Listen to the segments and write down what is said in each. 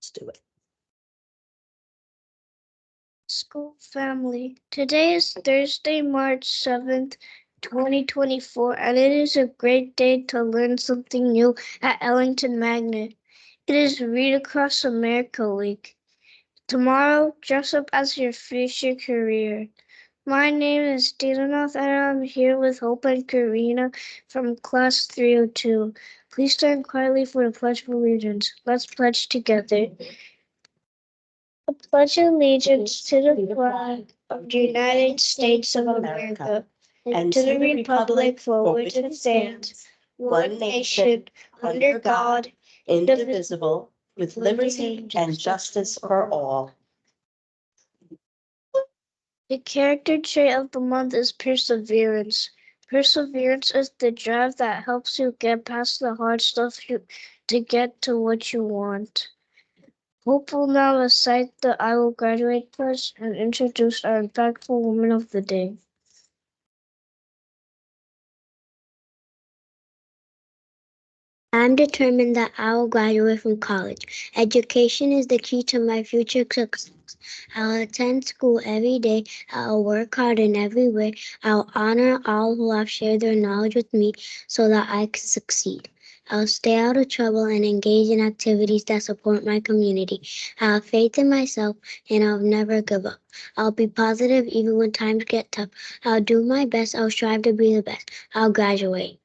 Let's do it. School family. Today is Thursday, March 7th, 2024, and it is a great day to learn something new at Ellington Magnet. It is Read Across America Week. Tomorrow, dress up as your future career. My name is Didanoth, and I'm here with Hope and Karina from Class 302. Please stand quietly for the Pledge of Allegiance. Let's pledge together. I pledge allegiance to the flag of the United States of America and to the republic for which it stands, one nation, under God, Indivisible, with liberty and justice for all. The character trait of the month is perseverance. Perseverance is the drive that helps you get past the hard stuff to get to what you want. Hope will now recite the I Will Graduate pledge and introduce our impactful woman of the day. I'm determined that I will graduate from college. Education is the key to my future success. I'll attend school every day. I'll work hard in every way. I'll honor all who have shared their knowledge with me so that I can succeed. I'll stay out of trouble and engage in activities that support my community. I have faith in myself and I'll never give up. I'll be positive even when times get tough. I'll do my best. I'll strive to be the best. I'll graduate.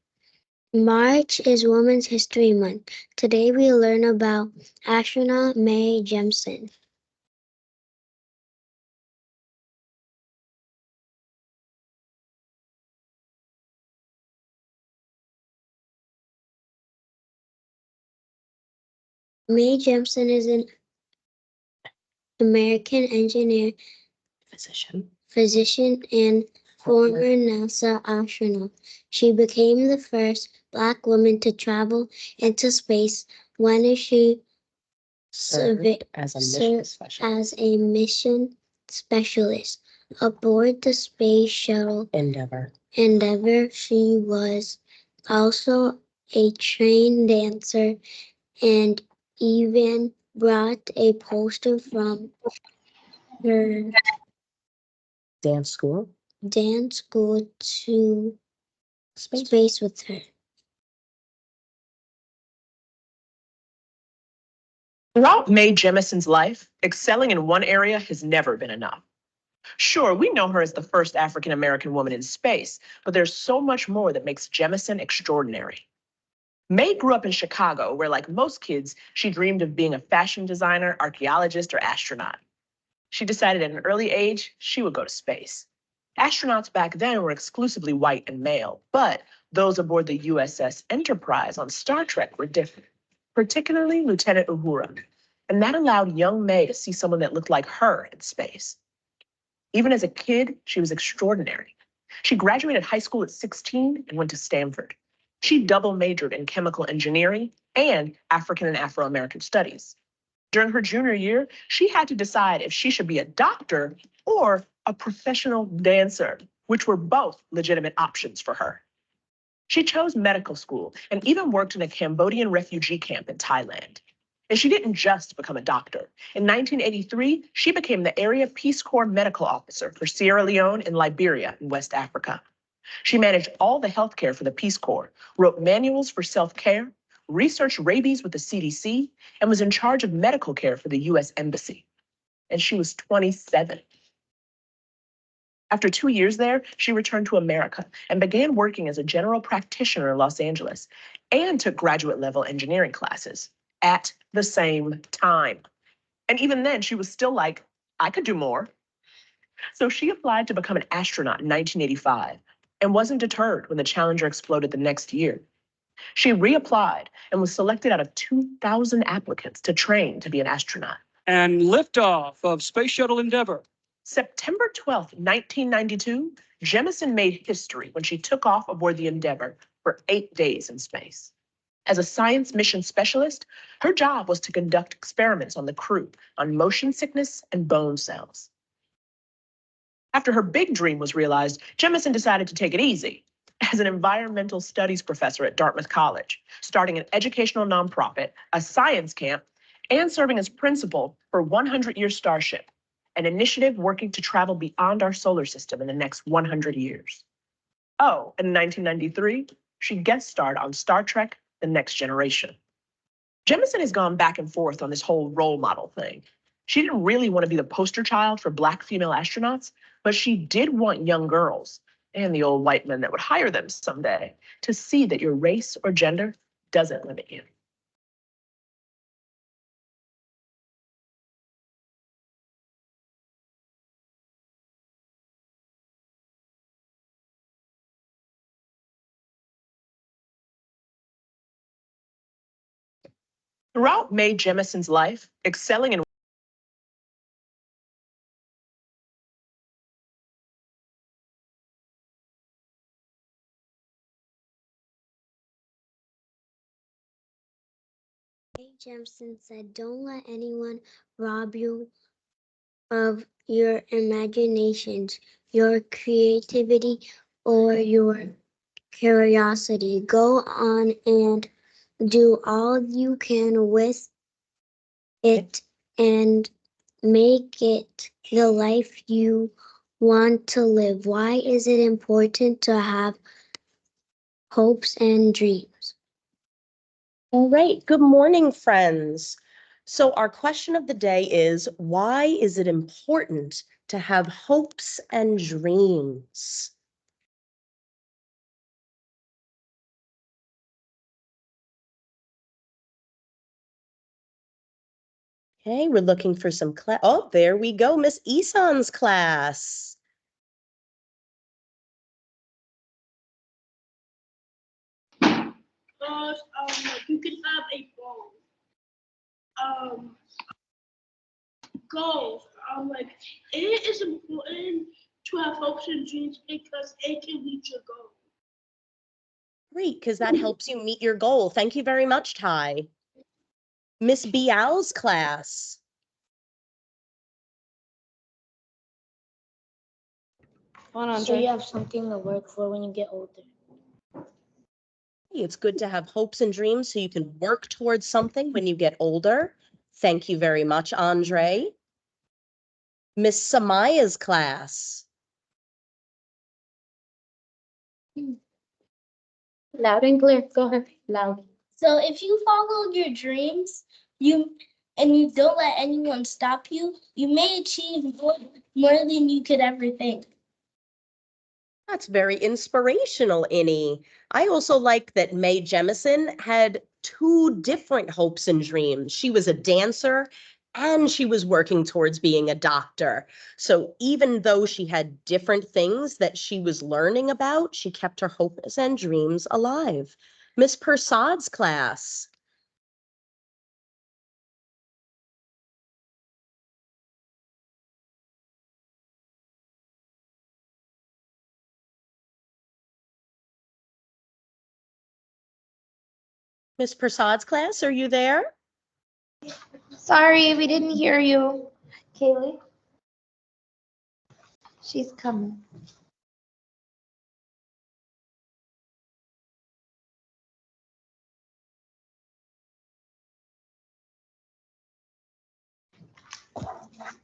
March is Women's History Month. Today we learn about astronaut Mae Jemison. Mae Jemison is an American engineer, physician, and former NASA astronaut. She became the first Black woman to travel into space when she served as a mission specialist aboard the space shuttle endeavor. She was also a trained dancer and even brought a poster from her Dance school to space with her. Throughout Mae Jemison's life, excelling in one area has never been enough. Sure, we know her as the first African American woman in space, but there's so much more that makes Jemison extraordinary. Mae grew up in Chicago, where, like most kids, she dreamed of being a fashion designer, archaeologist, or astronaut. She decided at an early age she would go to space. Astronauts back then were exclusively white and male, but those aboard the USS Enterprise on Star Trek were different, particularly Lieutenant Uhura. And that allowed young Mae to see someone that looked like her in space. Even as a kid, she was extraordinary. She graduated high school at 16 and went to Stanford. She double majored in chemical engineering and African and Afro-American studies. During her junior year, she had to decide if she should be a doctor or a professional dancer, which were both legitimate options for her. She chose medical school and even worked in a Cambodian refugee camp in Thailand. And she didn't just become a doctor. In 1983, she became the area Peace Corps medical officer for Sierra Leone and Liberia in West Africa. She managed all the healthcare for the Peace Corps, wrote manuals for self-care, researched rabies with the CDC, and was in charge of medical care for the US Embassy. And she was 27. After 2 years there, she returned to America and began working as a general practitioner in Los Angeles and took graduate-level engineering classes at the same time. And even then, she was still like, I could do more. So she applied to become an astronaut in 1985 and wasn't deterred when the Challenger exploded the next year. She reapplied and was selected out of 2,000 applicants to train to be an astronaut. And liftoff of Space Shuttle Endeavour. September 12th, 1992, Jemison made history when she took off aboard the Endeavour for 8 days in space. As a science mission specialist, her job was to conduct experiments on the crew on motion sickness and bone cells. After her big dream was realized, Jemison decided to take it easy as an environmental studies professor at Dartmouth College, starting an educational nonprofit, a science camp, and serving as principal for 100-Year Starship, an initiative working to travel beyond our solar system in the next 100 years. Oh, and in 1993, she guest starred on Star Trek: The Next Generation. Jemison has gone back and forth on this whole role model thing. She didn't really want to be the poster child for Black female astronauts, but she did want young girls and the old white men that would hire them someday to see that your race or gender doesn't limit you. Throughout Mae Jemison's life, excelling in Ray Jemison said, "Don't let anyone rob you of your imaginations, your creativity, or your curiosity. Go on and do all you can with it and make it the life you want to live." Why is it important to have hopes and dreams? All right, good morning, friends. So our question of the day is, why is it important to have hopes and dreams? Okay, we're looking for some class. Oh, there we go, Miss Eson's class. You can have a goal. Goals. It is important to have hopes and dreams because it can reach your goal. Great, because that helps you meet your goal. Thank you very much, Ty. Miss Bial's class. So you have something to work for when you get older. It's good to have hopes and dreams so you can work towards something when you get older. Thank you very much, Andre. Miss Samaya's class. Loud and clear. Go ahead. Loud. So if you follow your dreams, you don't let anyone stop you, you may achieve more than you could ever think. That's very inspirational, Innie. I also like that Mae Jemison had two different hopes and dreams. She was a dancer and she was working towards being a doctor. So even though she had different things that she was learning about, she kept her hopes and dreams alive. Miss Persaud's class. Miss Persaud's class, are you there? Sorry, we didn't hear you. Kaylee? She's coming.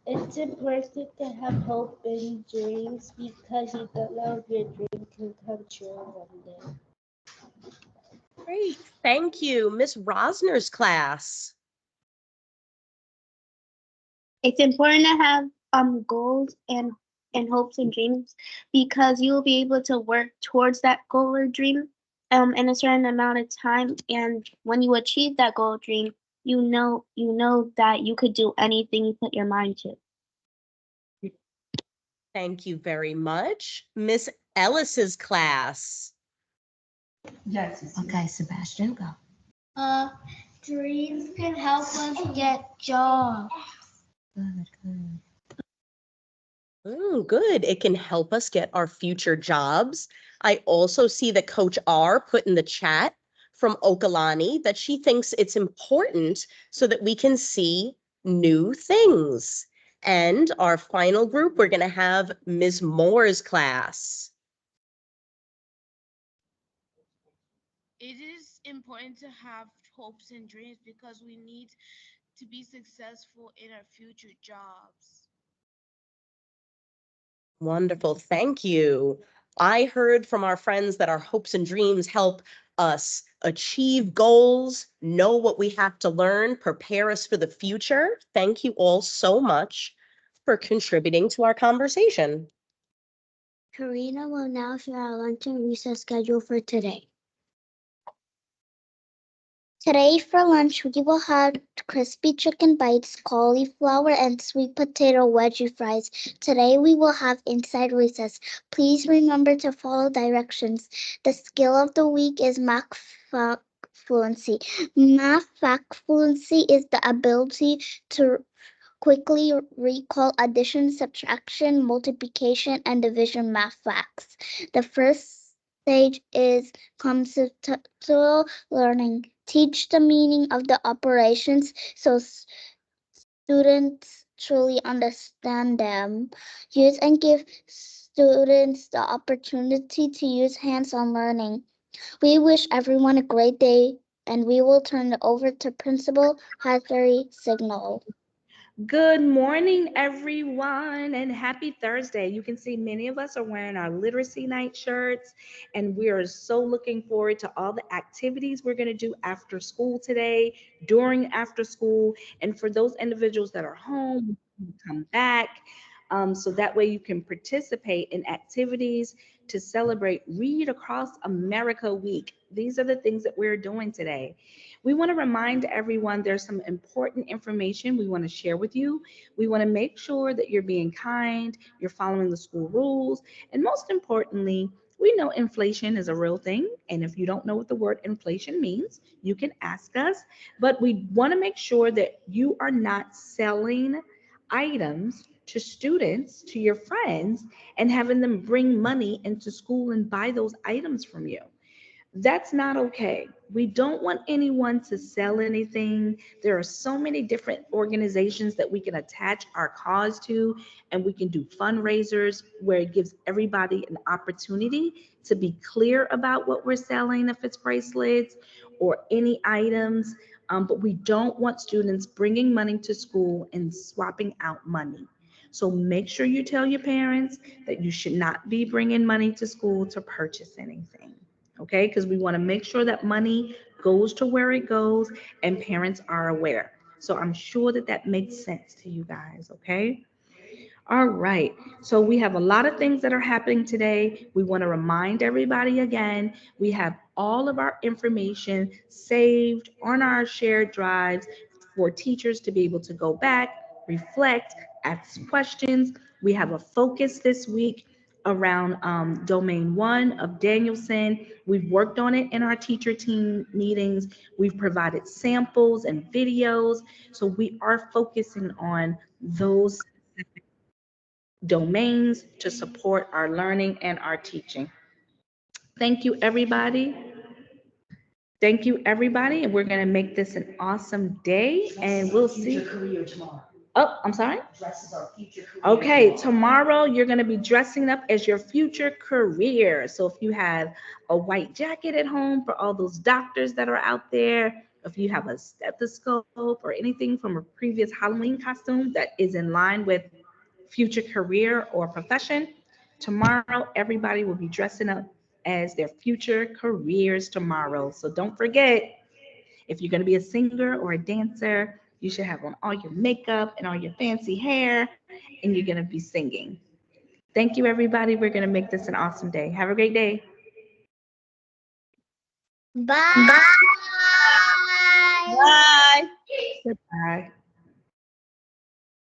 It's important to have hope and dreams because you don't know if your dream can come true one day. Great, thank you. Miss Rosner's class. It's important to have goals and hopes and dreams because you'll be able to work towards that goal or dream in a certain amount of time, and when you achieve that goal or dream, you know that you could do anything you put your mind to. Thank you very much. Miss Ellis's class. Okay, Sebastian, go. Dreams can help us get jobs. Good. Good. It can help us get our future jobs. I also see that Coach R put in the chat from Okalani that she thinks it's important so that we can see new things. And our final group, we're going to have Ms. Moore's class. It is important to have hopes and dreams because we need to be successful in our future jobs. Wonderful. Thank you. I heard from our friends that our hopes and dreams help us achieve goals, know what we have to learn, prepare us for the future. Thank you all so much for contributing to our conversation. Karina will now share our lunch and recess schedule for today. Today for lunch, we will have crispy chicken bites, cauliflower, and sweet potato wedgie fries. Today we will have inside recess. Please remember to follow directions. The skill of the week is math fact fluency. Math fact fluency is the ability to quickly recall addition, subtraction, multiplication, and division math facts. The first stage is conceptual learning. Teach the meaning of the operations so students truly understand them. Use and give students the opportunity to use hands-on learning. We wish everyone a great day, and we will turn it over to Principal Hattery Signal. Good morning, everyone, and happy Thursday. You can see many of us are wearing our Literacy Night shirts, and we are so looking forward to all the activities we're going to do after school today, during after school, and for those individuals that are home, come back. So that way you can participate in activities to celebrate Read Across America Week. These are the things that we're doing today. We want to remind everyone there's some important information we want to share with you. We want to make sure that you're being kind, you're following the school rules, and most importantly, we know inflation is a real thing. And if you don't know what the word inflation means, you can ask us. But we want to make sure that you are not selling items to students, to your friends, and having them bring money into school and buy those items from you. That's not okay. We don't want anyone to sell anything. There are so many different organizations that we can attach our cause to, and we can do fundraisers where it gives everybody an opportunity to be clear about what we're selling, if it's bracelets or any items. But we don't want students bringing money to school and swapping out money. So make sure you tell your parents that you should not be bringing money to school to purchase anything. Okay, because we want to make sure that money goes to where it goes and parents are aware. So I'm sure that that makes sense to you guys. Okay. All right. So we have a lot of things that are happening today. We want to remind everybody again, we have all of our information saved on our shared drives for teachers to be able to go back, reflect, ask questions. We have a focus this week around domain 1 of Danielson. We've worked on it in our teacher team meetings. We've provided samples and videos. So we are focusing on those domains to support our learning and our teaching. Thank you, everybody. Thank you, everybody. And we're going to make this an awesome day. And we'll see. Career tomorrow. Oh, I'm sorry? Dresses our future career. Okay, tomorrow you're going to be dressing up as your future career. So if you have a white jacket at home for all those doctors that are out there, if you have a stethoscope or anything from a previous Halloween costume that is in line with future career or profession, tomorrow everybody will be dressing up as their future careers tomorrow. So don't forget, if you're going to be a singer or a dancer, you should have on all your makeup and all your fancy hair, and you're going to be singing. Thank you, everybody. We're going to make this an awesome day. Have a great day. Bye. Bye. Goodbye.